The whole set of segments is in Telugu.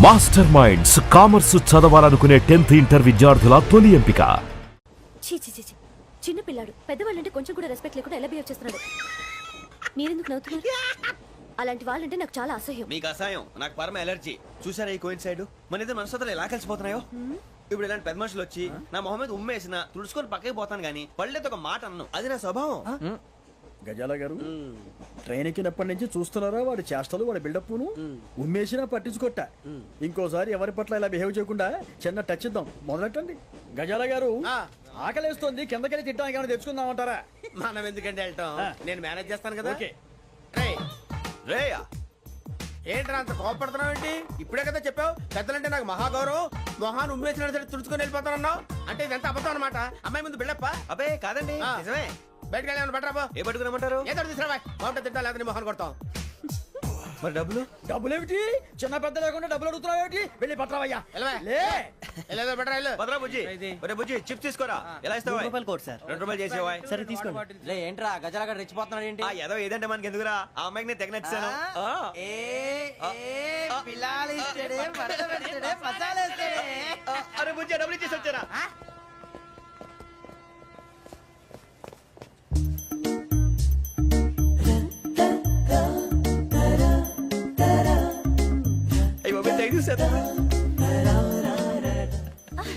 మాస్టర్ మైండ్స్ కామర్స్ చదవాలనుకునే 10th ఇంటర్ విద్యార్థుల తొలి ఎంపిక. చీ చిన్న పిల్లాడు, పెద్దవాళ్ళంటే కొంచెం కూడా రెస్పెక్ట్ లేకుండా ఎలా బిహేవ్ చేస్తున్నాడు. మీరెందుకు నవ్వుతున్నారు? అలాంటి వాళ్ళంటే నాకు చాలా అసహ్యం. మీకు అసహ్యం, నాకు పరమ ఎలర్జీ. చూసారా ఈ కోయిన్సైడ్? మన ఇద్దరు మనసులో ఎలా కలిసిపోతున్నాయో. ఇప్పుడు ఇలాంటి పెద్ద మనుషులు వచ్చి నా మొహం మీద ఉమ్మేసిన తుడుచుకొని పక్కకి పోతాను గానీ పళ్ళేతో ఒక మాట అన్ను. అది నా స్వభావం. గజాల గారు ట్రైన్ ఎక్కినప్పటి నుంచి చూస్తున్నారా వాడి చేష్టలు, వాడి బిల్డప్ను? ఉమ్మేసినా పట్టించుకోట. ఇంకోసారి ఎవరి పట్ల ఇలా బిహేవ్ చేయకుండా చిన్న టచ్ ఇద్దాం. మొదలెట్టండి. గజాల గారు ఆకలేస్తోంది, కిందకెళ్ళి తిట్టడానికి ఏమైనా తెచ్చుకుందామంటారా? మనం ఎందుకంటే వెళ్తాం, నేను మేనేజ్ చేస్తాను కదా. ఓకే. రేయా ఏంట్రా అంత కోపడుతున్నావు ఏంటి? ఇప్పుడే కదా చెప్పావు పెద్దలంటే నాకు మహాగౌరవం, మొహాన్ని ఉమ్మేసిన సరే తుడుచుకొని వెళ్ళిపోతానన్నావు. అంటే ఇదంతా అబద్ధం అనమాట. అమ్మాయి ముందు బిళ్ళప్ప. అబ్బే కాదండి, నిజమే. బయటకు వెళ్ళి బట్రాబో. ఏ పట్టుకురమ్మంటారు? ఏదో తీసుకురా బాగుంటుంది, తింటా లేదా మొహాన్ని కొడతాం. మరి డబ్బులు? డబ్బులేమిటి? చిన్న పెద్ద లేకుండా డబ్బులు అడుగుతున్నావు ఏమిటి? వెళ్ళి పట్టరావయ్యా. వెళ్ళేదో బట్రా వెళ్ళు. భద్రా బుజ్జి, ఒరే బుజ్జి చిప్స్ తీసుకోరా. ఎలా ఇస్తావా? Court sir. 2 రూపాయలు చేసేవా? సరే తీసుకోండి. లే ఏంట్రా గజాలగా రెచ్చిపోతున్నాడు ఏంటి? ఏదో ఏదంటే మనకి ఎందుకురా, ఆ అమ్మాయికి నేను తెగ నచ్చాను. అరే బుజ్జి డబ్బులు ఇచ్చేసి వచ్చారా?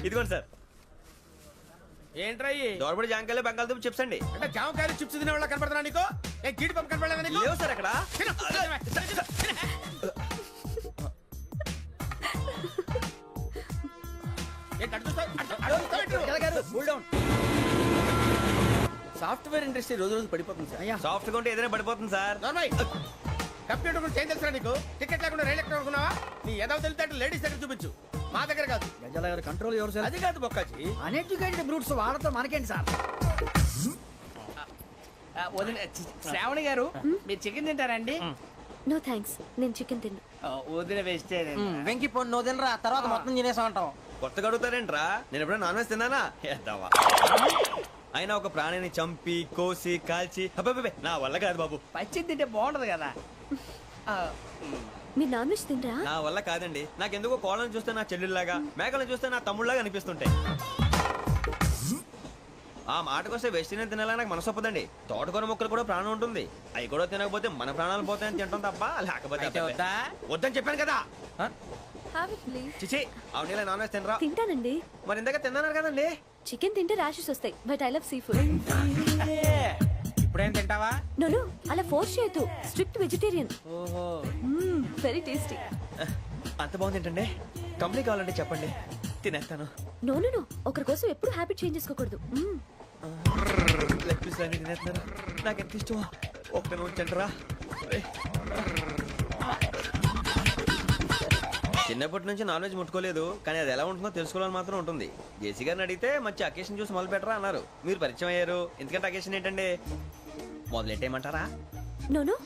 ఇదిగోండి సార్. ఏంట్రా దోరబడి జాంకాయలు బంగాళదుంప చిప్స్ అండి. అంటే జామకాయలు చిప్స్ తినే వాళ్ళ కనపడుతున్నా నీకు? ఏ జీడి పంపు కనపడలేదా నీకు? లేవు సార్ అక్కడ. సాఫ్ట్వేర్ ఇండస్ట్రీ రోజు రోజు పడిపోతుంది సార్. సాఫ్ట్ గా ఉంటే ఏదైనా పడిపోతుంది సార్. కంప్యూటర్ గురించి ఏం తెలుసా నీకు? టికెట్ లేకుండా రైలు ఎక్కడ అనుకున్నావా? నీ ఏదో తెలితే లేడీస్ దగ్గర చూపించు, మా దగ్గర కాదు. గజాల గారు కంట్రోల్ ఎవరు సార్? అది కాదు బొక్కాజీ. అన్ఎడ్యుకేటెడ్ బ్రూట్స్ వాడతాం మనకేంటి సార్? శ్రావణి గారు మీరు చికెన్ తింటారండి? నో థ్యాంక్స్, నేను చికెన్ తిన్నా. వదిన వేస్తే వెంకి పొన్ను నువ్వు తినరా, తర్వాత మొత్తం తినేసా ఉంటాం. కొత్తగా అడుగుతారేంట్రా? నేను ఎప్పుడైనా నాన్ వెజ్ తిన్నానా? ఎద్దావా. అయినా ఒక ప్రాణిని చంపి కోసి కాల్చి అబ్బబ్బే నా వల్ల కాదు బాబు. పచ్చి తింటే బాగుంటది కదా. మీరు నాన్ వెజ్ తినరా? నా వల్ల కాదండి. నాకెందుకో కోళ్ళని చూస్తే నా చెల్లెళ్ళలాగా, మేకలను చూస్తే నా తమ్ముళ్ళలాగా అనిపిస్తుంటాయి. ఆ మాటకొస్తే వెస్టిరియన్ తినాలని నాకు మనసు ఒప్పదండి. తోటకూర మొక్కలు కూడా ప్రాణం ఉంటుంది. అవి కూడా తినకపోతే మన ప్రాణాలు పోతాయని తింటాం తప్ప లేకపోతే వద్దని చెప్పాను కదా. చిచి అవునీ నాన్ వెజ్ తినరా? తింటానండి. మరి ఇందాక తిన్నాను కదండి. చికెన్ తింటే ర్యాషెస్ వస్తాయి, but I love sea food. ఇప్పుడేం తింటావా? నో అలా ఫోర్స్ చేయొద్దు. Strict vegetarian. ఓహో, వెరీ టేస్టీ. అంత బాగుంది ఏంటండి? కంపెనీ కావాలంటే చెప్పండి, తినేస్తాను. నో ఒకరి కోసం ఎప్పుడు హ్యాబిట్ చేంజ్ చేసుకోకూడదు. లెగ్ పీస్ అన్ని తినేస్తున్నారు. నాకు ఎంత ఇష్టం. ఒక్క ఉంచండిరా. చిన్నప్పటి నుంచి నాన్ వెజ్ ముట్టుకోలేదు, కానీ అది ఎలా ఉంటుందో తెలుసుకోవాలని మాత్రం ఉంటుంది. జేసీ గారిని అడిగితే మంచి అకేషన్ చూసి మొదలు పెట్టరా అన్నారు. మీరు పరిచయం అయ్యారు. ఎందుకంటే అకేషన్ ఏంటండి? మొదలెట్టేయమంటారా? నో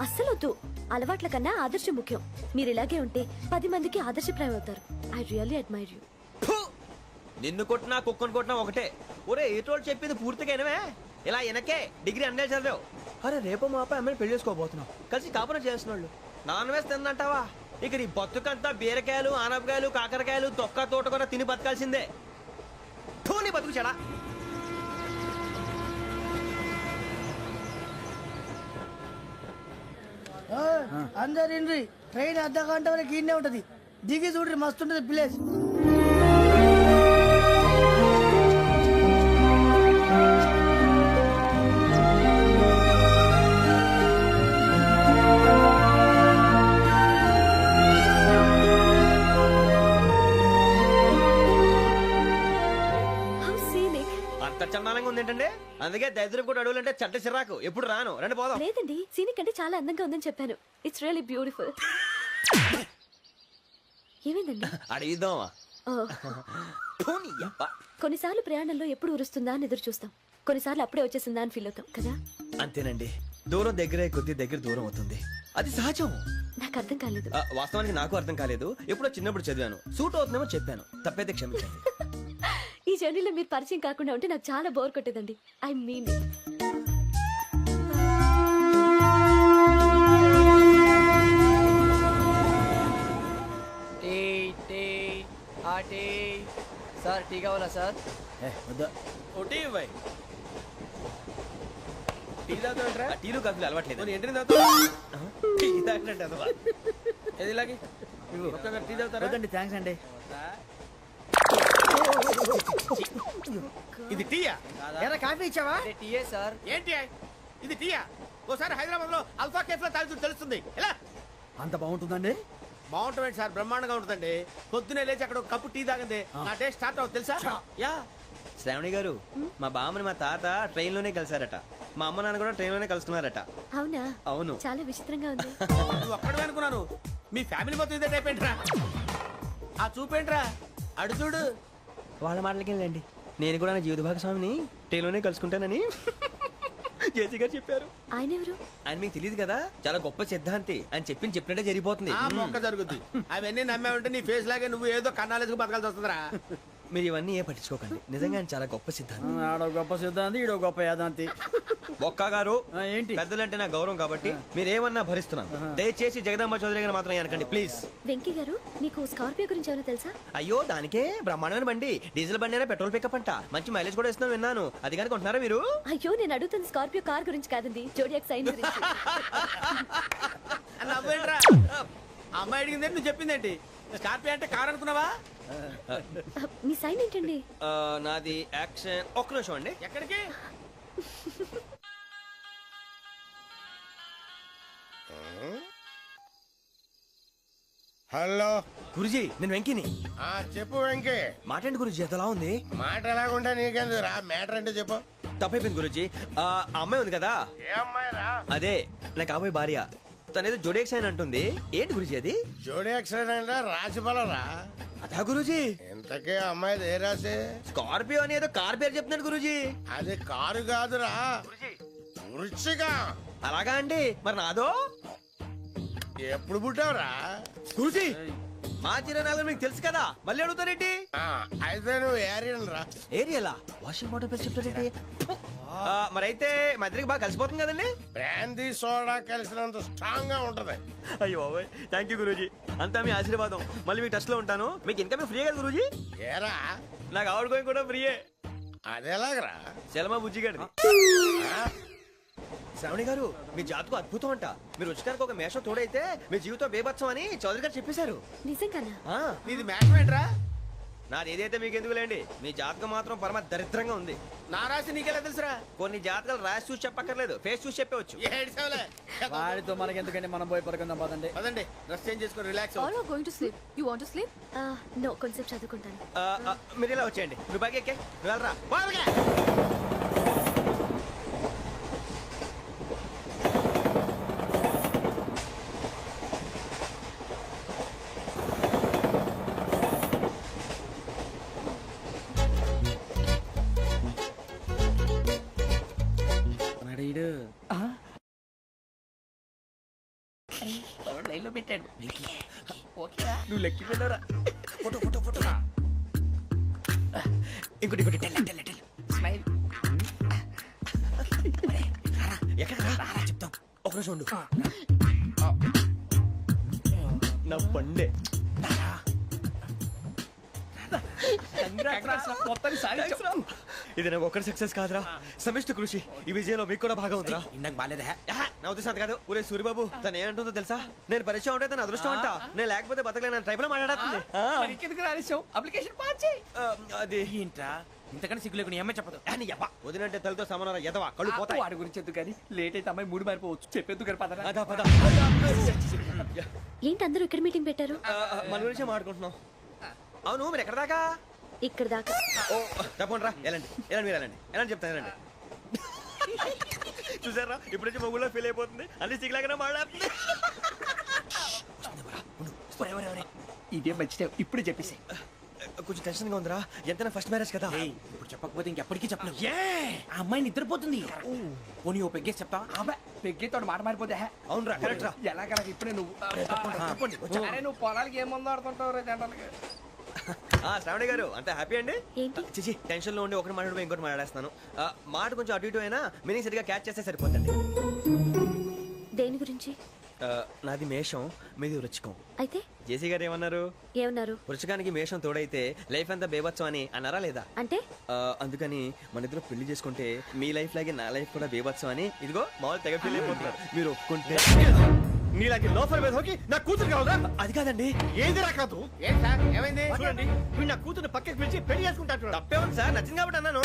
అస్సలు వద్దు. అలవాట్ల కన్నా ఆదర్శం ముఖ్యం. మీరు ఇలాగే ఉంటే 10 మందికి ఆదర్శప్రాయం అవుతారు. I really admire you. నిన్ను కొట్టినా కుక్కను కొట్టినా ఒకటే. ఒరే ఏటోళ్ళు చెప్పింది పూర్తిగా వినవే. ఇలా వెనకే డిగ్రీ అన్నే చదివావు. అరే రేపు మా అబ్బాయి అమ్మాయిని పెళ్లి చేసుకోబోతున్నావు. కలిసి కాపురం చేసిన వాళ్ళు నాన్ వెజ్ తిందంటావా? ఇక నీ బతుకంతా బీరకాయలు, ఆనపకాయలు, కాకరకాయలు, తొక్క తోట కూడా తిని బతకాల్సిందే. నీ బతుకు చెడా. అందరు ఇండ్రి, ట్రైన్ అర్ధ గంట వరకు ఇన్నే ఉంటది. దిగి చూడ్రి, మస్తు ఉంటది ప్లేస్. అంత చందానంగా ఉంది ఏంటంటే? అందుకే దరిద్రం కూడా అడవులంటే చెడ్డ చిరాకు. ఎప్పుడు రాను. రండి పోదాం. లేదండి, సీనిక్ అంటే చాలా అందంగా ఉందని చెప్పాను. It's really beautiful. ఏమైందండి? అడిగిద్దామా? కొన్నిసార్లు ప్రయాణంలో ఎప్పుడు ఉరుస్తుందా అని ఎదురు చూస్తాం, కొన్నిసార్లు అప్పుడే వచ్చేసిందా అని ఫీల్ అవుతాం కదా. అంతేనండి. దూరం దగ్గరే కొద్ది దగ్గర దూరం అవుతుంది. అది సహజం. నాకు అర్థం కాలేదు. వాస్తవానికి నాకు అర్థం కాలేదు. ఎప్పుడో చిన్నప్పుడు చదివాను. సూట్ అవుతుందేమో చెప్పాను. తప్పైతే క్షమించండి. ఈ జర్నీలో మీరు పరిచయం కాకుండా ఉంటే నాకు చాలా బోర్ కొట్టేదండి. ఐ మీన్ ఏ టీ టీ ఆ టీ సార్ టీ కావాలా సార్? వద్దా ఒకటి ఇవ్వాయి టీ తాగుతాంట్రా టీలు కాఫీలు అలవాట్లేదు ఎంట్రీ తాగుతా టీ తాగినట్టు అదవా. ఏది ఇలాగే ఒక్కొక్కరు టీ తాగుతారా వద్దండి థ్యాంక్స్ అండి. ఇది టీయా ఎరా కాఫీ ఇచ్చావా? అదే టీయే సార్. ఏంటి ఇది టీయా? ఓసారి హైదరాబాద్ లో అల్ఫా కేఫ్ లో తాగుతూ తెలుస్తుంది ఎలా అంత బాగుంటుందండి? బాగుంటుంది సార్, బ్రహ్మాండంగా ఉంటుందండి. పొద్దునే లేచి అక్కడ ఒక కప్పు టీ తాగింది నా డే స్టార్ట్ అవుతుంది తెలుసా? యా శ్రావణి గారు, మా బామ్మని మా తాత ట్రైన్ లోనే కలిసారట. మా అమ్మ నాన్న కూడా ట్రైన్ లోనే కలుసుకున్నారట. అవునా? అవును. చాలా విచిత్రంగా ఉంది. నువ్వు ఒక్కడే అనుకున్నాను, మీ ఫ్యామిలీ మొత్తం ఇదే టైప్ ఏంట్రా? ఆ చూపేంట్రా అడు చూడు. వాళ్ళ మాటలకి వెళ్ళండి. నేను కూడా నా జీవిత భాగస్వామిని ట్రైన్ లోనే కలుసుకుంటానని జేసీ గారు చెప్పారు. ఆయన ఎవరు? ఆయన మీకు తెలియదు కదా, చాలా గొప్ప సిద్ధాంతి అని చెప్పినట్టే జరిగిపోతుంది. ఆ మొక్క జరుగుద్ది. అవన్నీ నమ్మే ఉంటే నీ ఫేస్ లాగే నువ్వు ఏదో కన్నాలేసుకు బతకాల్సి వస్తుందిరా. మీరు ఇవన్నీ ఏ పట్టించుకోకండి. నిజంగా ఆయన చాలా గొప్ప సిద్ధాంతి. ఆడో గొప్ప సిద్ధాంతి, ఈడో గొప్ప యాదాంతి. ఒక్క గారు, ఏంటి? పెద్దలంటే నా గౌరవం కాబట్టి మీరేమన్నా భరిస్తున్నాను. దయచేసి జగదాంబ చౌదరి గారు మాత్రం అనకండి ప్లీజ్. వెంకీ గారు, మీకు స్కార్పియో గురించి ఏమైనా తెలుసా? అయ్యో దానికే బ్రహ్మాండమైన బండి, డీజిల్ బండి అయినా పెట్రోల్ పికప్ అంట, మంచి మైలేజ్ కూడా ఇస్తున్నాను విన్నాను. అది కానీ కొంటున్నారా మీరు? అయ్యో, నేను అడుగుతున్న స్కార్పియో కార్ గురించి కాదండి, జోడియాక్ సైన్ గురించి. నవ్వేంట్రా? అమ్మాయి అడిగింది నువ్వు చెప్పిందేంటి? స్కార్పియో అంటే కార్ అనుకున్నావా? మీ సైన్ ఏంటండి? నాది యాక్షన్. ఒక్క నిమిషం అండి. ఎక్కడికి? హలో గురుజీ, నేను వెంకిని. చెప్పు వెంకీ. మాటండి గురుజీ, ఎంతలా ఉంది? మాట ఎలాగుంటా నీకెందుకు రా, మ్యాటర్ అంటే చెప్పు. తప్పైపోయింది గురుజీ. ఆ అమ్మాయి ఉంది కదా, ఏ అమ్మాయి రా? అదే నా కాబోయే భార్య. తనేదో జోడేక్ సైన్ అంటుంది. ఏంటి గురుజీ అది? జోడి యాక్సిడెంట్ రాసి రా. అదా గురుజీ, ఇంతకే అమ్మాయిది ఏ రాసి? స్కార్పియో అని ఏదో కార్ పేరు చెప్తున్నాడు గురుజీ. అది కారు కాదురా, వృచ్చిక. అలాగా అండి, మరి నాదో? ఎప్పుడు పుట్టావురా? గురుజీ, మా చిరనాలు మీకు తెలుసు కదా, మళ్ళీ అడుగుతారేంటి? అయితే నువ్వు ఏరియన్ రా. ఏరియాలా? వాషింగ్ వాటర్ పేరు చెప్తారేంటి? మరైతే మా ఇద్దరికి బాగా కలిసిపోతుంది కదండి. బ్రాందీ సోడా కలిసినంత స్ట్రాంగ్ గా ఉంటది. అయ్యో థ్యాంక్ యూ గురూజీ, అంతా మీ ఆశీర్వాదం. మళ్ళీ మీకు టచ్ లో ఉంటాను. మీకు ఇన్కమ్ ఫ్రీ కదా గురూజీ? ఏరా నాకు ఆవిడ గోయింగ్ కూడా ఫ్రీయే. అదేలాగరా? చలమా బుజ్జి గారిది. శ్రావణి గారు, మీ జాతకు అద్భుతం అంట. మీరు రుచికారికి ఒక మేషం తోడైతే మీ జీవితం బేబత్సం అని చౌదరి గారు చెప్పేశారు. నిజంగానా? నీది మ్యాటర్ ఏంట్రా? నాది ఏదైతే మీకు ఎందుకులేండి, మీ జాతకం మాత్రం పరమ దరిద్రంగా ఉంది. నా రాసి నీకెలా తెలుసురా? కొన్ని జాతకాలు రాసి చూసి చెప్పక్కర్లేదు, ఫేస్ చూసి చెప్పవచ్చు. ఏడ్చావులే. వాడితో మనకెందుకండి, మనం పోయి పడుకుందాం పదండి. పదండి, డ్రెస్ చేంజ్ చేసుకొని relax. All are going to sleep. You want to sleep? No, కొంచెం చదువుకుంటాను. మీరు ఇలా వచ్చేయండి. నువ్వు బాగా ఎక్కే, నువ్వు వెళ్ళరా. బాగా లైన్ లో పెట్టాడు. నువ్వు లెక్కి వెళ్ళరా. Photo photo photo. ఇంకోటి ఇంకోటి. స్మైల్. ఎక్కడ చెప్తాం. ఒక రోజు ఉండు. నా పండే. ఇది నాకు ఒక్కరి సక్సెస్ కాదురా, సమిష్టి కృషి. ఈ విజయంలో మీకు కూడా భాగం ఉందిరా. ఇందాక బాలేదా? నా ఉద్దేశం కాదు. ఊరే సూరిబాబు, తను ఏమంటుందో తెలుసా? నేను పరిచయం ఉంటే తన అదృష్టం అంట. నేను లేకపోతే బతకలేను ట్రైబ్ లో మాట్లాడుతుంది. అప్లికేషన్ పాస్ చేయి. అది ఏంట్రా ఇంతకన్నా సిగ్గు లేకుండా ఏమై చెప్పదు. వదినంటే తలతో సమానం ఎదవా, కళ్ళు పోతాయి. వాడి గురించి ఎందుకు కానీ లేట్ అయితే అమ్మాయి మూడు మారిపోవచ్చు. చెప్పేందుకు కానీ పదరా. అదా పద. ఏంటి అందరూ ఇక్కడ మీటింగ్ పెట్టారు? మన గురించి మాట్లాడుకుంటున్నాం. అవును, మీరు ఎక్కడ దాకా? ఇక్కడ దాకా. ఓ తప్పకుండా రా, వెళ్ళండి వెళ్ళండి, మీరు వెళ్ళండి వెళ్ళండి, చెప్తాను వెళ్ళండి. చూసారా, ఇప్పుడు నుంచి మొగుల్లో ఫీల్ అయిపోతుంది. అన్ని సిగ్లాగానే మాట్లాడుతుంది. ఇదే మంచి ఇప్పుడు చెప్పేసి. కొంచెం టెన్షన్ గా ఉందిరా, ఎంతైనా ఫస్ట్ మ్యారేజ్ కదా. ఇప్పుడు చెప్పకపోతే ఇంకెప్పటికీ చెప్పలేవు. ఆ అమ్మాయి నిద్రపోతుంది. పోనీ ఓ పెగ్గేసి చెప్తావా? అబ్బా పెగ్గేతో మాట మారిపోతే. అవునరా, కరెక్ట్ రా. ఎలాగలా ఇప్పుడే నువ్వు తప్పండి. అరే నువ్వు పొలాలకి ఏం ముందు ఆడుతుంటావు రే జనరల్గా. శ్రావణి గారు, అంతా హ్యాపీ అండి? ఏంటి? చిచి, టెన్షన్ లో ఉండి ఒకటి మాట్లాడిపోయి ఇంకోటి మాట్లాడేస్తాను. మాట కొంచెం అటు ఇటు అయినా మీనింగ్ సరిగా క్యాచ్ చేస్తే సరిపోతుంది. దేని గురించి? నాది మేషం మీది వృచ్చికం. అయితే జేసీ గారు ఏమన్నారు? ఏమన్నారు? వృచ్చికానికి మేషం తోడైతే లైఫ్ అంతా బేబత్సం అని అన్నారా లేదా? అంటే అందుకని మన ఇద్దరు పెళ్లి చేసుకుంటే మీ లైఫ్ లాగే నా లైఫ్ కూడా బేబత్సం అని ఇదిగో మామూలు తెగ పెళ్లి అయిపోతున్నారు. మీరు ఒప్పుకుంటే నీలాంటి లోఫర్ మీద హోకి నా కూతురు కావదా? అది కాదండి. ఏది రాకాదు? ఏం సార్ ఏమైంది? చూడండి వీడు నా కూతురు పక్కకి పిలిచి పెళ్లి చేసుకుంటాడు. తప్పే ఉంది సార్, నచ్చింది కాబట్టి అన్నాను.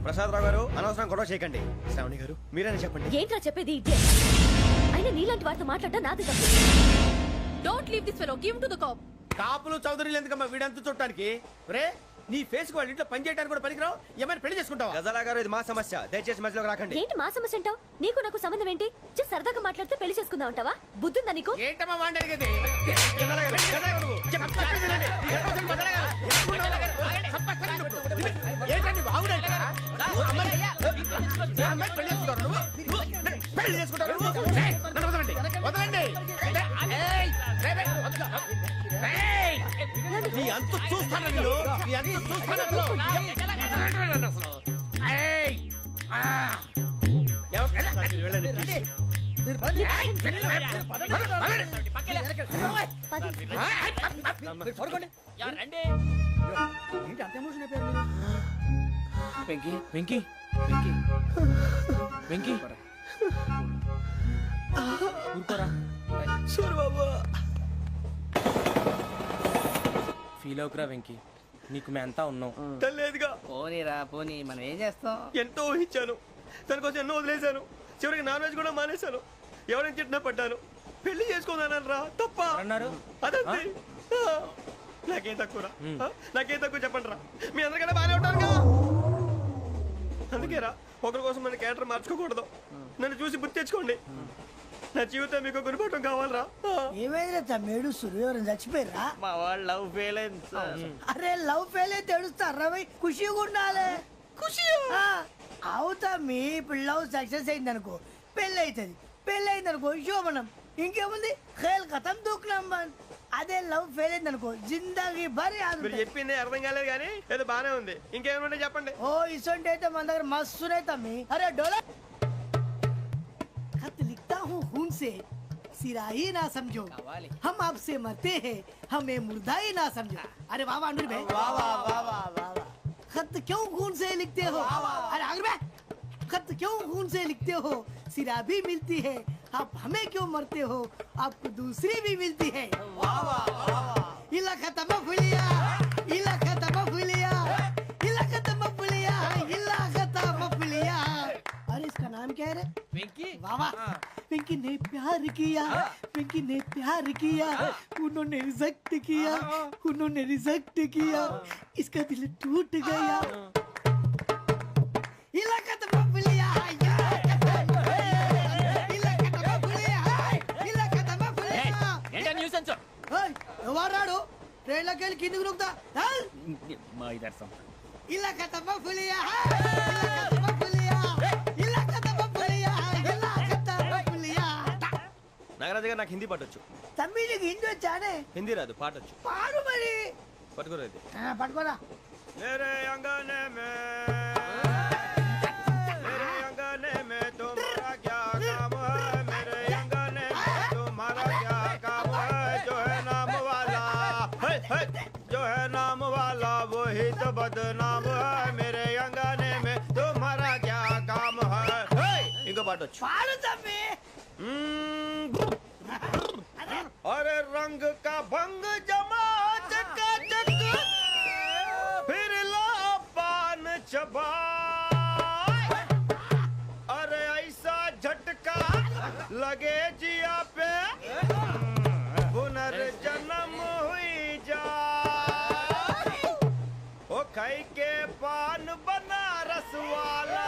ప్రసాద్ రావు గారు అనవసరం గొడవ చేయకండి. శ్రావణి గారు మీరైనా చెప్పండి. ఏంట్రా చెప్పేది? ఇదే అయినా నీలాంటి వారితో మాట్లాడటం నాది తప్పు. Don't leave this fellow. Give him to the cop. కాపులు చౌదరులు ఎందుకమ్మా వీడంతా చుట్టానికి? రే నీ ఫేస్ కు వాళ్ళ ఇంట్లో పని చేయడానికి కూడా పనికిరావు. ఏమైనా పెళ్లి చేసుకుంటావా? గజాలా గారు ఇది మా సమస్య, దయచేసి మధ్యలోకి రాకండి. ఏంటి మా సమస్య అంటావు? నీకు నాకు సంబంధం ఏంటి? జస్ట్ సరదాగా మాట్లాడితే పెళ్లి చేసుకుందాం అంటావా? బుద్ధుందా నీకు? ఏంటమ్మా వాడిని అడిగేది? ఏంటండి బాగుండండి పెళ్లి చేసుకుంటారు. వదలండి. నీ అంత చూస్తాను నేను, నీ అంత చూస్తాను అసలు. వెంకీ వెంకీ వెంకీ వెంకీ ఊరుకోరా. ఫీల్ అవుకురా వెంకీ, నీకు మేమంతా ఉన్నాం. లేదుగా పోనీరా పోనీ, మనం ఏం చేస్తాం? ఎంతో ఊహించాను, తన కోసం ఎన్నో వదిలేశాను. చివరికి నాన్ వెజ్ కూడా మానేశాను. ఎవరైనా తిట్టినా పడ్డాను. పెళ్లి చేసుకుందానని రా తప్ప అన్నారు. అదంతే. నాకేం తక్కువరా? నాకేం తక్కువ చెప్పండి రా. మీ అందరికన్నా బాగానే ఉంటారుగా. అందుకే రా, ఒకరి కోసం మన క్యారెక్టర్ మార్చుకోకూడదు. నన్ను చూసి గుర్తు తెచ్చుకోండి. నా జీవితం మీకు గురిపటం కావాలరా. ఏమైనా తమ్మేడు సూర్యవరం చచ్చిపోయిరా? మా వాళ్ళు లవ్ ఫెయిల్ అయింది సార్. అరే లవ్ ఫెయిల్ అయితే ఏడుస్తారా? ఖుషిగా ఉండాలి. ఖుషి అవుతా. మీ ఇప్పుడు లవ్ సక్సెస్ అయింది అనుకో పెళ్ళి అవుతుంది. పెళ్ళి అయింది అనుకో శోభనం. ఇంకేముంది? ఖేల్ కథం దూకునాం బాన్. అదే లవ్ ఫెయిల్ అయింది అనుకో జిందాగీ భారీ. మీరు చెప్పింది అర్థం కాలేదు కానీ ఏదో బానే ఉంది. ఇంకేమైనా చెప్పండి. ఓ ఇసొంటి అయితే మన దగ్గర మస్తునే తమ్మి. అరే డోలా खत लिखता हूँ खून से सिरा ही ना समझो, हम आपसे मरते हैं हमें मुर्दा ही ना समझो. अरे वाह वाह अनुर भाई, वाह वाह वाह वाह वाह. खत क्यों खून से लिखते हो? अरे अनुर भाई, खत क्यों खून से लिखते हो? सिरा भी मिलती है, आप हमें क्यों मरते हो? आपको दूसरी भी मिलती है. वाह वाह वाह. इला खत्म फुलिया, इला खत्म फुलिया, इला खत्म फुलिया, इला खत्म फुलिया. अरे इसका नाम क्या है रे? వెంకీ वाह पिंकी ने प्यार किया, पिंकी ने प्यार किया, उन्होंने रिजेक्ट किया, उन्होंने रिजेक्ट किया, इसका दिल टूट गया. इलाका तो बबलिया, इलाका तो बबलिया, इलाका तो बबलिया. ఏంటా న్యూసెన్స్? ओए ఎవరాడు? ట్రైన్ లోకి వెళ్ళి కిందికి నొక్కుతా. మా ఇదర్సం ఇలాకా तो बबलिया, इलाका तो बबलिया, इलाका तो बबलिया, इलाका तो बबलिया. నాగరాజు గారు నాకు హిందీ పాటొచ్చు. తమ్మి నీకు హిందీ వచ్చానే? హిందీ రాదు, పాటొచ్చు. పాడు మరి. పట్టుకోలేదు. పట్టుకోరా. मेरे अंगने में तुम्हारा क्या काम है? मेरे अंगने में तुम्हारा क्या काम है? जो है नाम वाला जो है नाम वाला वही तो बदनाम है. मेरे अंगने में तुम्हारा क्या काम है? इनको पाटो. పాడు తమ్మి. अरे रंग का भंग जमा चकाचक फिर ला पान चबा. अरे ऐसा झटका लगे जिया पे पुनर्जन्म हुई जा. ओ खाई के पान बनारस वाला,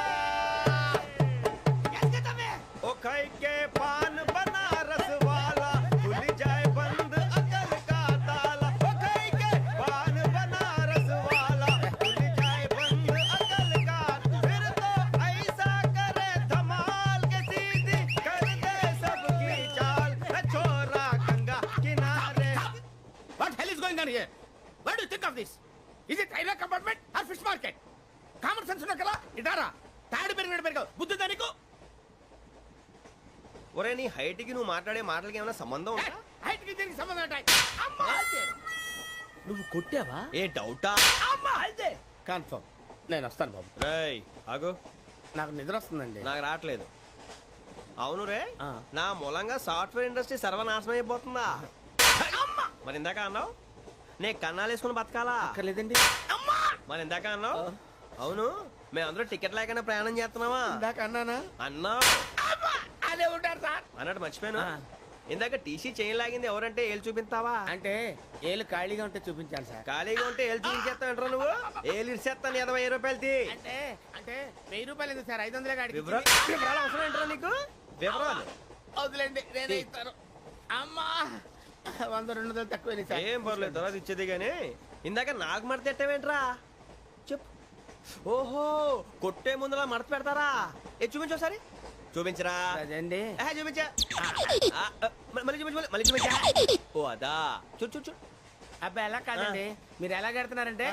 ओ खाई के पान बनारस वाला खुल जाए बंद अकल का ताला. ओ खाई के पान बनारस वाला खुल जाए बंद अकल का. फिर तो ऐसा करे धमाल के सीधी कर दे सबकी चाल. छोरा गंगा किनारे. What hell is going on here? What do you think of this? Is it railway compartment or fish market? Common sense ఉన్నా కదా ఇదారా తాడు పెరిగినట్టు పెరిగావు. బుద్ధి దానికి ఒరే నీ హైట్ కి నువ్వు మాట్లాడే మాటలకి ఏమైనా సంబంధం ఉందా? హైట్ కి దీనికి సంబంధం ఉంటాయి. అమ్మా అంతే. నువ్వు కొట్టావా? ఏ డౌటా? అమ్మా అంతే. కన్ఫర్మ్. నేను వస్తాను బాబు. రేయ్ ఆగు, నాకు నిద్ర వస్తుందండి. నాకు రావట్లేదు. అవును రే, ఆ. నా మూలంగా సాఫ్ట్వేర్ ఇండస్ట్రీ సర్వనాశనం అయిపోతుందా? మరి ఇందాక అన్నావు నే కన్నాలు వేసుకుని బతకాలా? అక్కర్లేదండి. మరి ఇందాక అన్నావు అవును మేమందరూ టికెట్ లేకుండా ప్రయాణం చేస్తున్నావా? ఇందాక అన్నానా? అన్నావు. అదే ఉంటారు సార్. అన్నట్టు మర్చిపోయాను. ఆ. ఇందాక టీసీ చైన్ లాగింది ఎవరంటే ఏళ్ళు చూపిస్తావా? అంటే ఏళ్ళు ఖాళీగా ఉంటే చూపించాలి సార్. ఖాళీగా ఉంటే ఏళ్ళు చూపించేస్తావు అంటారా నువ్వు? ఏళ్ళు ఇచ్చేస్తాను 20 రూపాయలు తీ. అంటే అంటే 1000 రూపాయలు ఎందుకు సార్? 500 కాడికి వివరాలు అవసరం ఏంటరా నీకు? వివరాలు వదిలేండి, నేనే ఇస్తాను. అమ్మా 100 200 తక్కువ సార్. ఏం పర్లేదు తర్వాత ఇచ్చేది కానీ ఇందాక నాకు మడత పెట్టావేంట్రా? చెప్పు. ఓహో కొట్టే ముందులా మడత పెడతారా? ఏ చూపించు ఒకసారి. చూపించరా? అదండి. చూపించా. మళ్ళీ చూపించు, మళ్ళీ చూపించా. ఓ అదా, చూడు చూడు చూడు. అబ్బాయి ఎలా కాదండి, మీరు ఎలా కడుతున్నారంటే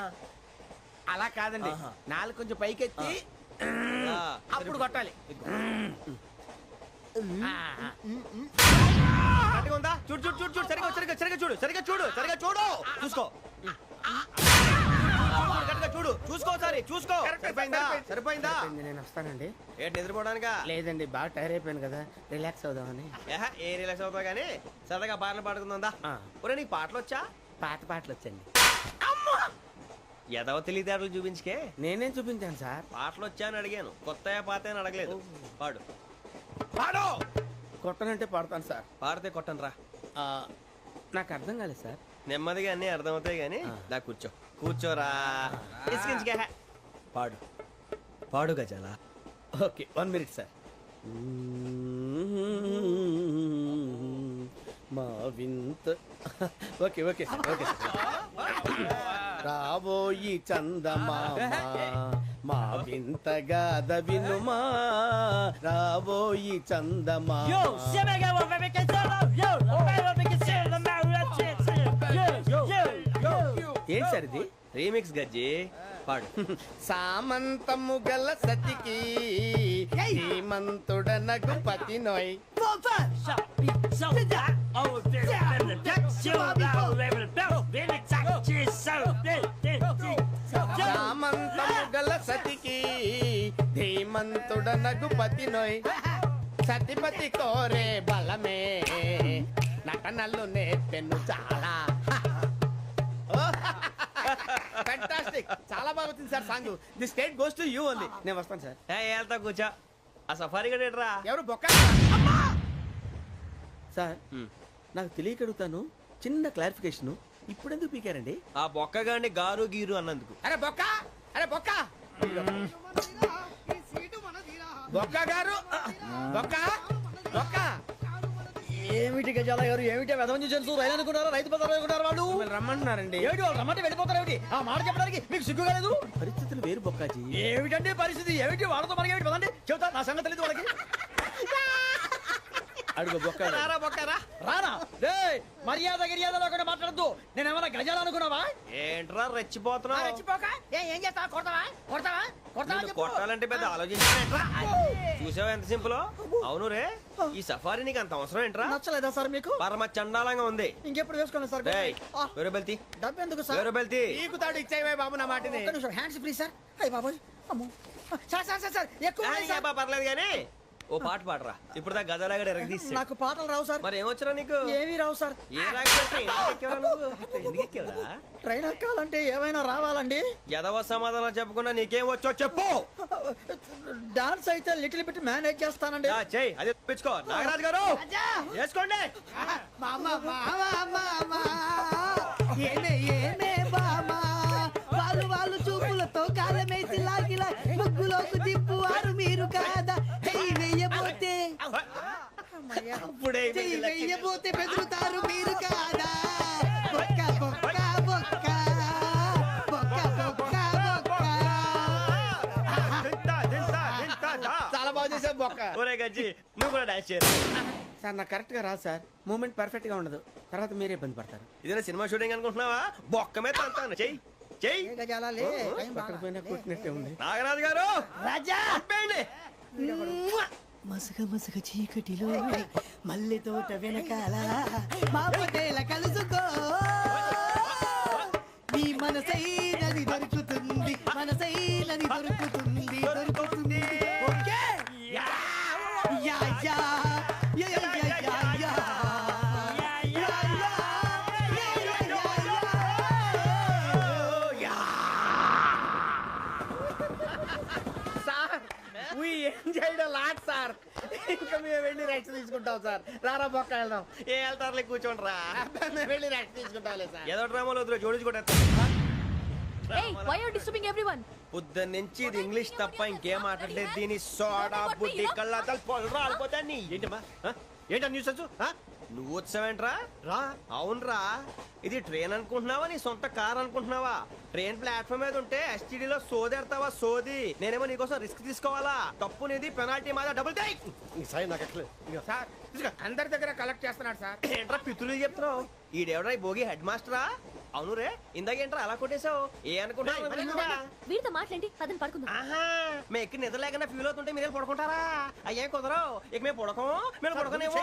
అలా కాదండి. నాలుగు కొంచెం పైకెత్తి అప్పుడు కొట్టాలి. కరెక్ట్గా ఉందా? చూడు చూడు చూడు చూడు. సరిగా సరిగా సరిగా చూడు, సరిగా చూడు, సరిగా చూడు. చూసుకో కరెక్ట్గా చూడు, చూసుకో ఒకసారి చూసుకో. సరిపోయిందా? సరిపోయిందా? నేను వస్తానండి. ఏంటి నిద్రపోవడానికా? లేదండి, బాగా టైర్ అయిపోయాను కదా, రిలాక్స్ అవుదామని. ఏ రిలాక్స్ అవుతావు కానీ సరదాగా పాటలు పాడుకుందా? ఆ. ఒరే నీకు పాటలు వచ్చా? పాటలు వచ్చండి. ఎదవ తెలివితేటలు చూపించుకే. నేనేం చూపించాను సార్? పాటలు వచ్చా అని అడిగాను, కొత్త పాత అని అడగలేదు. పాడు పాడు. కొట్టనంటే పాడతాను సార్. పాడితే కొట్టను రా. నాకు అర్థం కాలేదు సార్. నెమ్మదిగా అన్నీ అర్థమవుతాయి కానీ దా కూర్చో. కూర్చోరా. ఇసుకించుకే. పాడు పాడు గజాల. Okay 1 minute sir. మా వింత. Okay okay sir, okay sir. రాబోయి చందమామ మా వింతగా వినుమా, రాబోయి చందమామ. ఏంటి సార్ ఇది? రీమిక్స్ గజ్జి. పాడు. సామంతము గల సతికి ధీమంతుడనగు పతి నోయ్. సామంతము గల సతికి ధీమంతుడనగు పతి నోయ్. సతిపతి కోరే బలమే నటనలు నేర్పెను చాలా. ఫ్యాంటాస్టిక్, చాలా బాగా వచ్చింది sir song. The state goes to you only. నేను వస్తాను సార్. వెళ్తా కూర్చో. ఆ సఫారీ గడేట్రా. ఎవరు బొక్క సార్? నాకు తెలియక అడుగుతాను, చిన్న క్లారిఫికేషన్. ఇప్పుడు ఎందుకు పీకారండి? ఆ బొక్కగాడిని గారు గీరు అన్నందుకు. అరే బొక్క, అరే బొక్క, బొక్క గారు, బొక్క బొక్క. ఏమిటి గజాల గారు, ఏమిటి వెదవం చూసారు? రైలు అనుకున్నారా? రైతు బజార్ అనుకున్నారు వాళ్ళు? మిమ్మల్ని రమ్మంటున్నారండి. ఏమిటి వాళ్ళు రమ్మంటే వెళ్ళిపోతారు? ఏమిటి ఆ మాట చెప్పడానికి మీకు సిగ్గు కాలేదు? పరిస్థితులు వేరు బొక్కాజీ. ఏమిటండి పరిస్థితి? ఏమిటి వాళ్ళతో మనకి ఏమిటి? పదండి చెబుతా, నా సంగతి తెలియదు వాళ్ళకి. అడుగు బొక్క. రారా బొక్కరా. రానా? రేయ్, మర్యాద గిర్యాద లేకుండా మాట్లాడద్దు. నేను ఏమైనా గజాలు అనుకున్నావా? ఏంట్రా రెచ్చిపోతున్నావు? ఏం చేస్తా? కొడతావా? కొడతావా? కొడతావా? నిన్ను కొట్టాలంటే పెద్ద ఆలోచించారా? చూసావా ఎంత సింపుల్? అవును రే, ఈ సఫారీ నీకు అంత అవసరం ఏంట్రా? నచ్చలేదా సార్ మీకు? పరమ చండాలంగా ఉంది. ఇంకెప్పుడు వేసుకోండి సార్. రేయ్, వేరే బెల్తి, డబ్బు ఎందుకు సార్? వేరే బెల్తి. నీకు తాడు ఇచ్చాయి బాబు నా మాటని. ఒక్క నిమిషం, హ్యాండ్స్ ఫ్రీ సార్. అయ్య బాబోయ్, అమ్మో. సార్ సార్ సార్ సార్ ఎక్కువ ఉన్నాయి సార్. పర్లేదు కానీ ఓ పాట పాడరా. ఇప్పుడు దా గదలాగడ ఎరగదీసి. నాకు పాటలు రావు సార్. మరి ఏమొచ్చరా నీకు? ఏమీ రావు సార్. ఏ రాకపోతే ఎందుకు ఎక్కేవరా నువ్వు? ఎందుకు ఎక్కేవరా? ట్రైన్ ఎక్కాలంటే ఏమైనా రావాలండి? ఎదవ సమాధానం చెప్పకుండా నీకేం వచ్చో చెప్పు. డాన్స్ అయితే లిటిల్ బిట్ మేనేజ్ చేస్తానండి. చెయ్యి, అదే తెప్పించుకో. నాగరాజు గారు వేసుకోండి. మామా మామా మామా ఏమే ఏమే మామా, వాళ్ళు చూపులతో కాలమేసి లాగిలా ముగ్గులోకి తిప్పువారు మీరు కాదా? చెయ్యి వెయ్యబోతే అప్పుడే చెయ్యి వెయ్యబోతే బెదురుతారు మీరు కాదా? బొక్క బొక్క బొక్క బొక్క బొక్క బొక్క. చాలా బాగా చేసావు బొక్క. ఒరే గజ్జి, నువ్వు కూడా డాన్స్ చేయరు. సార్ నాకు కరెక్ట్ గా రాదు సార్. మూమెంట్ పర్ఫెక్ట్ గా ఉండదు, తర్వాత మీరే ఇబ్బంది పడతారు. ఇదేనా సినిమా షూటింగ్ అనుకుంటున్నావా? బొక్క మీద అంటాను. చెయ్యి చెయ్యి. పక్కన పోయినా కొట్టినట్టే ఉంది. నాగరాజు గారు రాజా చంపేయండి. మసగ మసగ చీకటిలో మల్లె తోట వెనకాల మా పటేల కలుసుకో నీ మనసైనది దొరుకుతుంది మనసైనది దొరుకుతుంది దొరుకుతుంది okay yeah yeah yeah yeah yeah yeah yeah sir we enjoyed a lot sir ఇంకా మేము వెళ్ళి రెస్ట్ తీసుకుంటాం సార్ రారా బొక్క వెళ్దాం ఏ వెళ్తారులే కూర్చోండి రా అబ్బా, మేము వెళ్ళి రెస్ట్ తీసుకుంటాంలే సార్ ఏదో డ్రామాలో వద్దు జోడించుకుంటా Hey, why are you disturbing everyone? పొద్దున్న నుంచి ఇది ఇంగ్లీష్ తప్ప ఇంకేం మాట్లాడలేదు దీని సోడా బుడ్డి కళ్ళ పొలు రాలిపోతా నీ ఏంటమ్మా ఏంటా న్యూస్ నువ్వు వచ్చావేంట్రా రా అవునరా ఇది ట్రైన్ అనుకుంటున్నావా నీ సొంత కార్ అనుకుంటున్నావా ట్రైన్ ప్లాట్ఫామ్ మీద ఉంటే ఎస్టీడీలో సోదేడతావా సోది నేనేమో నీకోసం రిస్క్ తీసుకోవాలా తప్పు నీది పెనాల్టీ మాదా డబుల్ టై సాయి నాకు ఎక్కలేదు సార్ అందరి దగ్గర కలెక్ట్ చేస్తున్నాడు సార్ ఏంట్రా పితులు చెప్తున్నావు ఈడెవడ్రా ఈ భోగి హెడ్ మాస్టరా అవును రే ఇందాకేంట్రా అలా కొట్టేశావు ఏ అనుకుంటున్నావు వీడితో మాట్లాడి పదని పడుకుందాం. ఆహా మేము ఎక్కి నిద్ర లేకుండా ఫీల్ అవుతుంటే మీరే పడుకుంటారా అయ్యే కుదరవు ఇక మేము పడకం మేము పడుకునేమో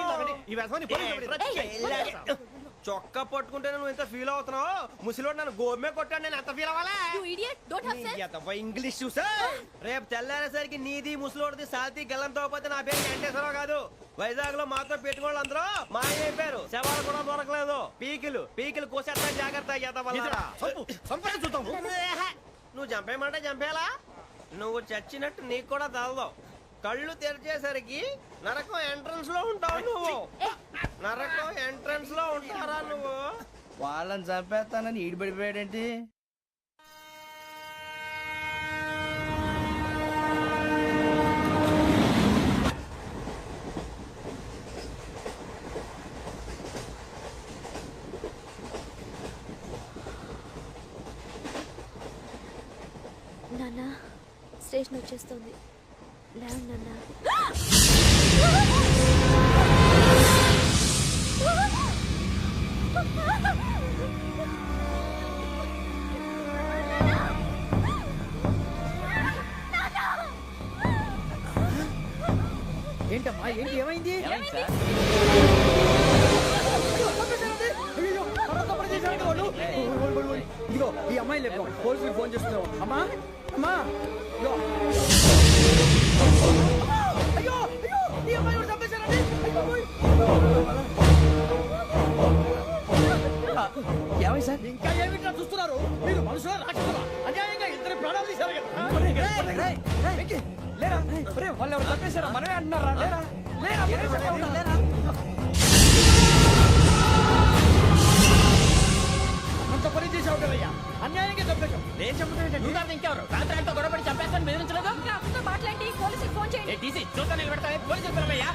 చొక్కా పట్టుకుంటే నువ్వు ఇంత ఫీల్ అవుతున్నావు ముసలివాడు నన్ను గోమే కొట్టాడు నేను ఎంత ఫీల్ అవ్వాలా You idiot! Don't have sense! English చూసా రేపు తెల్లారేసరికి నీది ముసలోడిది సాల్తీ గల్లంతో పోతే నా పేరు వెంకటేశ్వరరావు కాదు వైజాగ్ లో మాతో పెట్టుకోళ్ళు అందరూ మాయైపోయారు శవాలు కూడా దొరకలేదు పీకిలు కోసేస్తా జాగ్రత్త చూద్దాం నువ్వు చంపేయమంటే చంపేలా నువ్వు చచ్చినట్టు నీకు కూడా తగదు కళ్ళు తెరిచేసరికి నరకం ఎంట్రన్స్ లో ఉంటావు నువ్వు నరకం ఎంట్రన్స్ లో ఉంటారా నువ్వు వాళ్ళని చంపేస్తానని ఈడిపడిపోయాడేంటి? నాన్న స్టేషన్ వచ్చేస్తుంది లేవండి నాన్న. ఏంటమ్మా ఏంటి ఏమైంది ఇదిగో ఈ అమ్మాయి లేపు పోలీసులకు ఫోన్ చేస్తున్నావు అమ్మా అమ్మా ఇదిగో అయ్యో అయ్యో ఈ అమ్మాయి కూడా చంపేశారండి ఏమై సార్ ఇంకా ఏమిట్లా చూస్తున్నారు మీరు మనుషుల రాక్షసులా అన్యాయంగా ఇద్దరు ప్రాణాలు తీశారు కదా లేరా వాళ్ళు ఎవరు చంపేశారా మనమే అంటున్నారా లేరా లేరా అంత పని చేసావు కదయ్యా అన్యాయంగా చంపేశావు నేను చెప్తాను ఇంకెవరు రాత్రి అంతా గొడవపడి చంపేస్తాను బెదిరించలేదు కాకుండా మాట్లాడి పోలీసులకు ఫోన్ చేయండి. టీసీ చూస్తా నిలబెడతా పోలీసులు పిలవయ్యా.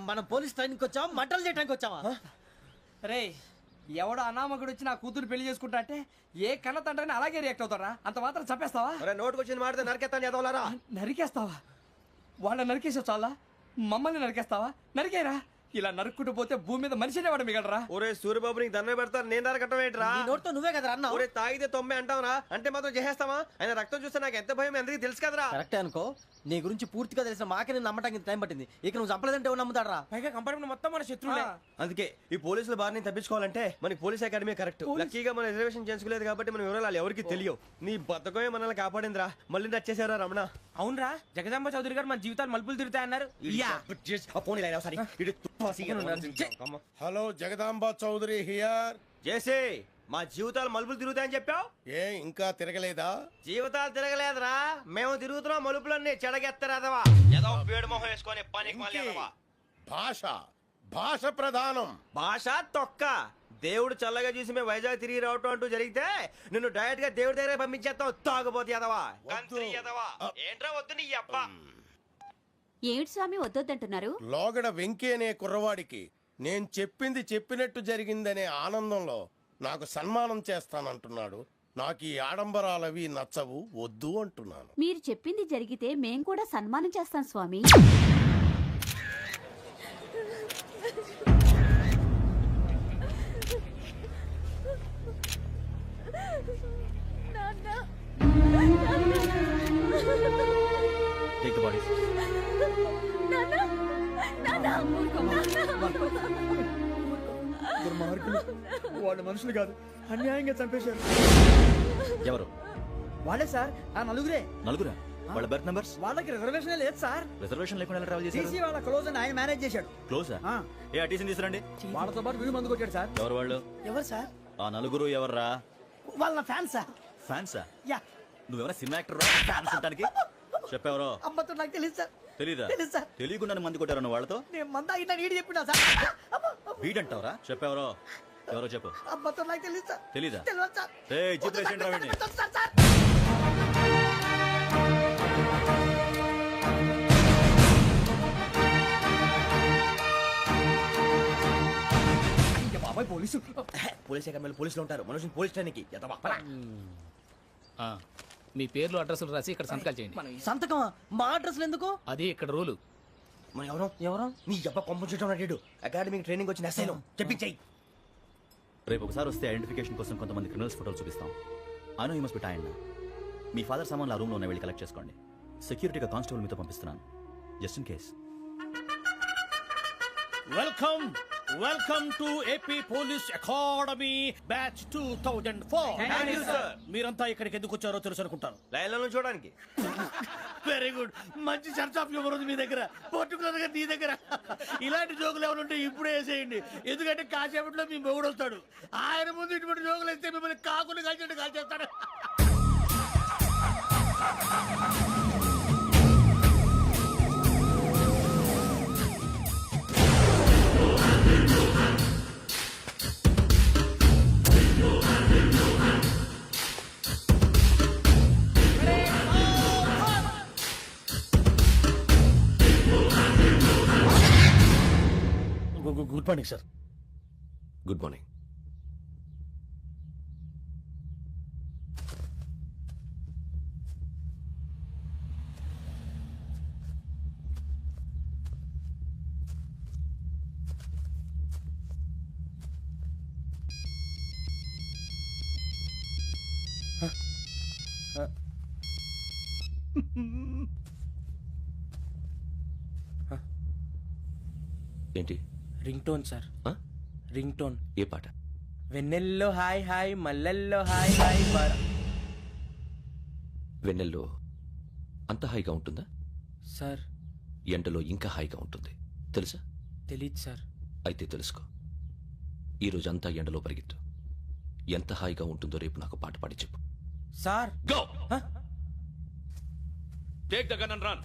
మనం పోలీస్ ట్రైనింగ్ వచ్చావా మంటలు చేయడానికి వచ్చావా రే ఎవడో అనామకుడు వచ్చి నా కూతురు పెళ్లి చేసుకుంటా అంటే ఏ కన్న తండ్రిని అలాగే రియాక్ట్ అవుతారా అంత మాత్రం చంపేస్తావా నోటుకు వచ్చింది మాడితే నరకెత్తాను చదవాలరా నరికేస్తావా వాళ్ళని నరికేసావు చాలా మమ్మల్ని నరికేస్తావా నరికేరా ఇలా నరుక్కుంటూ పోతే భూమి మీద మనిషినే వాడు మిగలరా ఒరే సూర్యబాబు నీకు దండ పెడతాను నేను నరకటం ఏంట్రా నోటితో నువ్వే కదా అన్నావు. ఒరే తాగితే తొమ్మే అంటావురా అంటే మాత్రం చేసేస్తావా ఆయన రక్తం చూస్తే నాకు ఎంత భయం అందరికీ తెలుసు కదరా కరెక్టే అనుకో నీ గురించి పూర్తిగా తెలిసిన మాకే నేను నమ్మటానికి టైం పట్టింది ఇక నువ్వు చంపలేదంటే ఎవరు నమ్ముతాడరా పైగా కంపార్ట్మెంట్ మొత్తం మన శత్రువులే అందుకే ఈ పోలీసుల బారిని తప్పించుకోవాలంటే మనకి పోలీస్ అకాడమీ కరెక్ట్ లక్కీగా మనం రిజర్వేషన్ చేసుకోలేదు కాబట్టి మనం వివరాలు ఎవరికి తెలియవు నీ బతకమే మనల్ని కాపాడిందిరా మళ్ళీ నచ్చేసారా రమణ అవునరా జగదాంబ చౌదరి గారు మన జీవితాలు మలుపులు తిరుగుతాయన్నారు హలో జగదాంబ చౌదరి హియర్ జేసే మా జీవితాలు మలుపులు తిరుగుతాయని చెప్పావు. ఏ ఇంకా తిరగలేదా? జీవితాలు తిరగలేదురా, మేము తిరుగుతున్నాం మలుపులన్నీ. చెడగెత్తరాదవా ఏదో పేడు మొహం వేసుకొని పనికి మళ్ళీ ఇంకే. ఎదవా. భాష భాష ప్రధానం. భాష తొక్క. దేవుడు చల్లగా చూసి మేము వైజాగ్ తిరిగి రావటం అంటూ జరిగితే నిన్ను డైరెక్ట్ గా దేవుడి దగ్గర పంపించేస్తాం. తాగుబోతు ఎదవా, కంత్రి ఎదవా. ఏంట్రా వద్దు నీ అబ్బా. ఏమిటి స్వామి వద్దొద్దంటున్నారు? లోగడ వెంకీ అనే కుర్రవాడికి నేను చెప్పింది చెప్పినట్టు జరిగిందనే ఆనందంలో నాకు సన్మానం చేస్తానంటున్నాడు. నాకు ఈ ఆడంబరాలవి నచ్చవు, వద్దు అంటున్నాను. మీరు చెప్పింది జరిగితే మేం కూడా సన్మానం చేస్తాం స్వామి. Take the body. దుర్మార్గులు, వాళ్ళు మనుషులు కాదు, అన్యాయంగా చంపేశారు. ఎవరు? వాళ్ళే సార్, ఆ నలుగురే. నలుగురా? వాళ్ళ బర్త్ నంబర్స్? వాళ్ళకి రిజర్వేషన్ లేదు సార్. రిజర్వేషన్ లేకుండా ఎలా ట్రావెల్ చేశారు? టీసీ వాళ్ళ క్లోజ్ అని ఆయన మేనేజ్ చేశాడు. క్లోజా? ఆ. ఏ ఆ టీసీని తీసుకురండి. వాళ్ళతో పాటు వీడు మందు కొట్టాడు సార్. ఎవరు వాళ్ళు? ఎవరు సార్? ఆ నలుగురు ఎవర్రా? వాళ్ళ ఫ్యాన్ సార్. ఫ్యాన్సా? యా. నువ్వెవరా సినిమా యాక్టర్ ఫ్యాన్స్ అంటానికి? చెప్పెవరో? అమ్మతో నాకు తెలియదు సార్. తెలీదా? తెలీదు సార్. తెలియకుండా మంది కొట్టారు వాళ్ళతో? నేను మంద అయినా నీడి చెప్పినా సార్. వీడంటావరా? చెప్పెవరో? ఎవరో చెప్పు. అమ్మతో నాకు తెలియదు సార్. తెలీదా? తెలియదు సార్. ఏయ్, జీప్ రేషన్ రా వీడిని. వద్దు సార్, సార్. ఇంకా బాబాయ్ పోలీసు. పోలీస్ అకాడమీలో పోలీసులు ఉంటారు. మనుషులు పోలీస్ స్టేషన్కి ఎదవా. మీ పేర్లు అడ్రస్లు రాసి ఇక్కడ సంతకాలు చేయండి. సంతకం? మా అడ్రస్లు ఎందుకు? అది ఇక్కడ రూలు. మనం ఎవరు నీ అబ్బా పంపించడం అడిగాడు. అకాడమిక్ ట్రైనింగ్ వచ్చిన ఎస్ఐలో చెప్పించాయి. రేపు ఒకసారి వస్తే ఐడెంటిఫికేషన్ కోసం కొంతమంది క్రిమినల్స్ ఫోటోలు చూపిస్తాం. I know you must be టైండ్. Me father సామాన్లు ఆ రూమ్లో ఉన్న వెళ్ళి కలెక్ట్ చేసుకోండి. సెక్యూరిటీగా కానిస్టేబుల్ మీతో పంపిస్తున్నాను, just in case. Welcome to AP police academy batch 2004. మీరంతా ఇక్కడికి ఎందుకు వచ్చారో తెలుసు అనుకుంటాను. లైన్లో చూడడానికి. Very good. మంచి సెన్స్ ఆఫ్ హ్యూమర్ ఉంది మీ దగ్గర, పర్టికులర్ గా నీ దగ్గర. ఇలాంటి జోకులు ఏమైనా ఉంటే ఇప్పుడే వేసేయండి, ఎందుకంటే కాసేపట్లో మీ మొగుడు వస్తాడు. ఆయన ముందు ఇటువంటి జోకులు వేస్తే మిమ్మల్ని కాకుండా కాల్చేట్టు కాల్చేస్తాడు. Good morning sir. Good morning. ఏంటి? Ring tone sir. Ring tone. ఏ పాట? వెన్నెల్లో హాయ్ హాయ్, మల్లెల్లో హాయ్ హాయ్. వెన్నెల్లో అంత హాయిగా ఉంటుందా సార్? ఎండలో ఇంకా హాయిగా ఉంటుంది తెలుసా? తెలీదు సార్. అయితే తెలుసుకో. ఈరోజు అంతా ఎండలో పరిగెత్తు. ఎంత హాయిగా ఉంటుందో రేపు నాకు పాట పాడి చెప్పు. Sir go. Take the gun and run.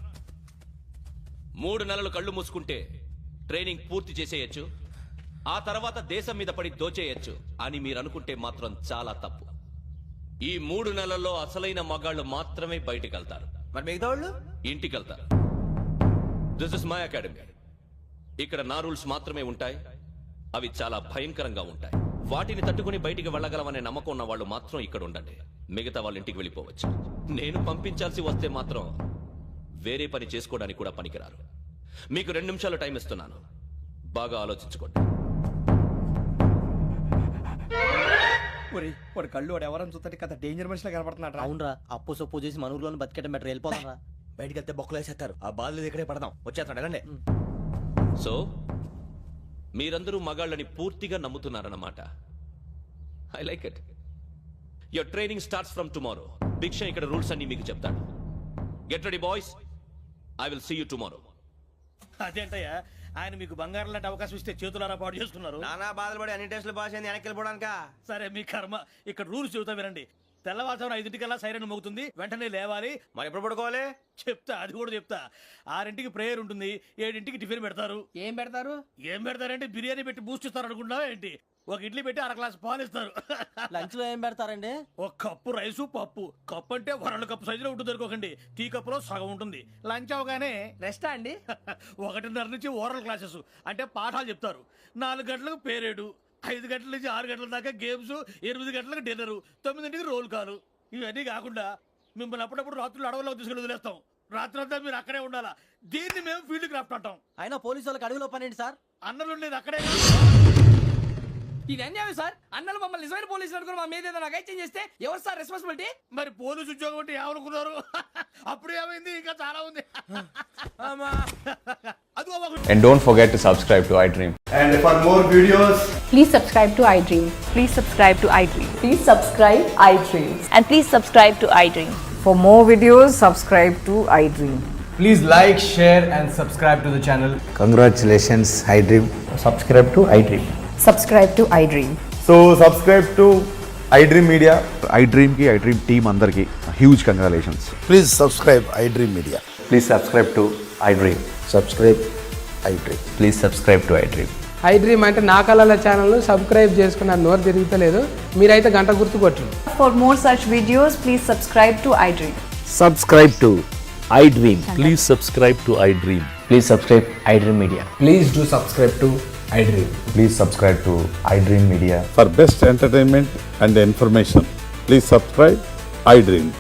3 నెలలు కళ్ళు మూసుకుంటే ట్రైనింగ్ పూర్తి చేసేయచ్చు, ఆ తర్వాత దేశం మీద పడి దోచేయచ్చు అని మీరు అనుకుంటే మాత్రం చాలా తప్పు. ఈ 3 నెలల్లో అసలైన మగాళ్ళు మాత్రమే బయటికి వెళ్తారు. మరి మిగతా వాళ్ళు ఇంటికి వెళ్తారు. This is my academy. ఇక్కడ నా రూల్స్ మాత్రమే ఉంటాయి. అవి చాలా భయంకరంగా ఉంటాయి. వాటిని తట్టుకుని బయటికి వెళ్ళగలమనే నమ్మకం ఉన్న వాళ్ళు మాత్రం ఇక్కడ ఉండండి. మిగతా వాళ్ళు ఇంటికి వెళ్ళిపోవచ్చు. నేను పంపించాల్సి వస్తే మాత్రం వేరే పని చేసుకోవడానికి కూడా పనికిరారు. మీకు 2 నిమిషాలు టైం ఇస్తున్నాను, బాగా ఆలోచించుకోండి. వాడు కళ్ళు వాడు ఎవరని చూస్తే కదా డేంజర్ మనిషిలో కనపడుతున్నాడు. అవునరా, అప్పు సొప్పు చేసి మన ఊర్లో బతికేయడం బెటర్. వెళ్ళిపోతాం రా. బయటికి వెళ్తే బొక్కలు వేసేస్తారు. ఆ బాధలు ఇక్కడే పడదాం. వచ్చేస్తాడు ఎలాండి. సో మీరందరూ మగాళ్ళని పూర్తిగా నమ్ముతున్నారన్నమాట. I like it. Your training starts from tomorrow. భిక్ష ఇక్కడ రూల్స్ అన్ని మీకు చెప్తాడు. Get ready boys, I will see you tomorrow. అదేంటయ్యా, ఆయన మీకు బంగారం లాంటి అవకాశం ఇస్తే చేతులారా పాటు చేసుకున్నారు. నానా బాధలు పడి అన్ని టెస్టులు పాస్ అయింది వెనక్కి వెళ్ళిపోవడానికా? సరే మీ కర్మ. ఇక్కడ రూల్స్ చెబుతా వినండి. తెల్లవారుజామున 5 సైరన్ మోగుతుంది, వెంటనే లేవాలి. మరి ఎప్పుడు పడుకోవాలి? చెప్తా, అది కూడా చెప్తా. 6 ప్రేయర్ ఉంటుంది, 7 టిఫిన్ పెడతారు. ఏం పెడతారు? ఏం పెడతారంటే బిర్యానీ పెట్టి బూస్ట్ ఇస్తారు అనుకుంటున్నావా ఏంటి? ఒక ఇడ్లీ పెట్టి 1 గ్లాస్ పాలు ఇస్తారు. లంచ్ లో ఏం పెడతారండి? ఒక కప్పు రైసు పప్పు. కప్పు అంటే 1 కప్పు సైజులో ఉంటుంది అనుకోకండి. టీ కప్పులో సగం ఉంటుంది. లంచ్ అవగానే రెస్టా అండి? 1:30 నుంచి ఓరల్ క్లాసెస్ అంటే పాఠాలు చెప్తారు. 4 గంటలకు పేరేడు, 5 గంటల నుంచి 6 గంటల దాకా గేమ్స్, 8 గంటలకు డిన్నర్, 9 రోల్ కాలు. ఇవన్నీ కాకుండా మిమ్మల్ని అప్పుడప్పుడు రాత్రులు అడవుల్లో తీసుకెళ్ళి వదిలేస్తాం. రాత్రంతా మీరు అక్కడే ఉండాలా. దీన్ని మేము ఫీల్డ్ క్రాఫ్ట్ అంటాం. అయినా పోలీసు వాళ్ళకి అడవిలో పని ఏంటి సార్? అన్నలు ఉండేది అక్కడే. ఇది అన్యాయం సార్. అన్నలు మమ్మల్ని నిజమైన పోలీసులు అనుకుని మా మీద ఏదైనా అగైత్యం చేస్తే ఎవరు సార్ రెస్పాన్సిబిలిటీ? మరి పోలీసు ఉద్యోగం అంటే ఏమనుకున్నారు? అప్పుడు ఏమైంది? ఇంకా చాలా ఉంది. అదిగో ఒక And don't forget to subscribe to iDream. And for more videos, Please subscribe to iDream. Please subscribe to iDream. Please subscribe iDream. And please subscribe to iDream. For more videos, subscribe to iDream. Please like, share, and subscribe to the channel. congratulations, iDream. Subscribe to iDream. Subscribe to iDream. So subscribe to iDream Media. iDream ki iDream team andarki huge congratulations. Please subscribe iDream Media. Please subscribe to iDream. Subscribe iDream. Please subscribe to iDream. iDream అంటే నా కళల ఛానల్ సబ్స్క్రైబ్ చేసుకున్న నోరు తిరుగుతలేదు. మీరైతే గంట గుర్తు కొట్టండి. For more such videos, please subscribe to iDream. Subscribe to iDream. Please subscribe to iDream. Please subscribe iDream Media. Please do subscribe to iDream. Please subscribe to iDream Media. For best entertainment and information, please subscribe iDream.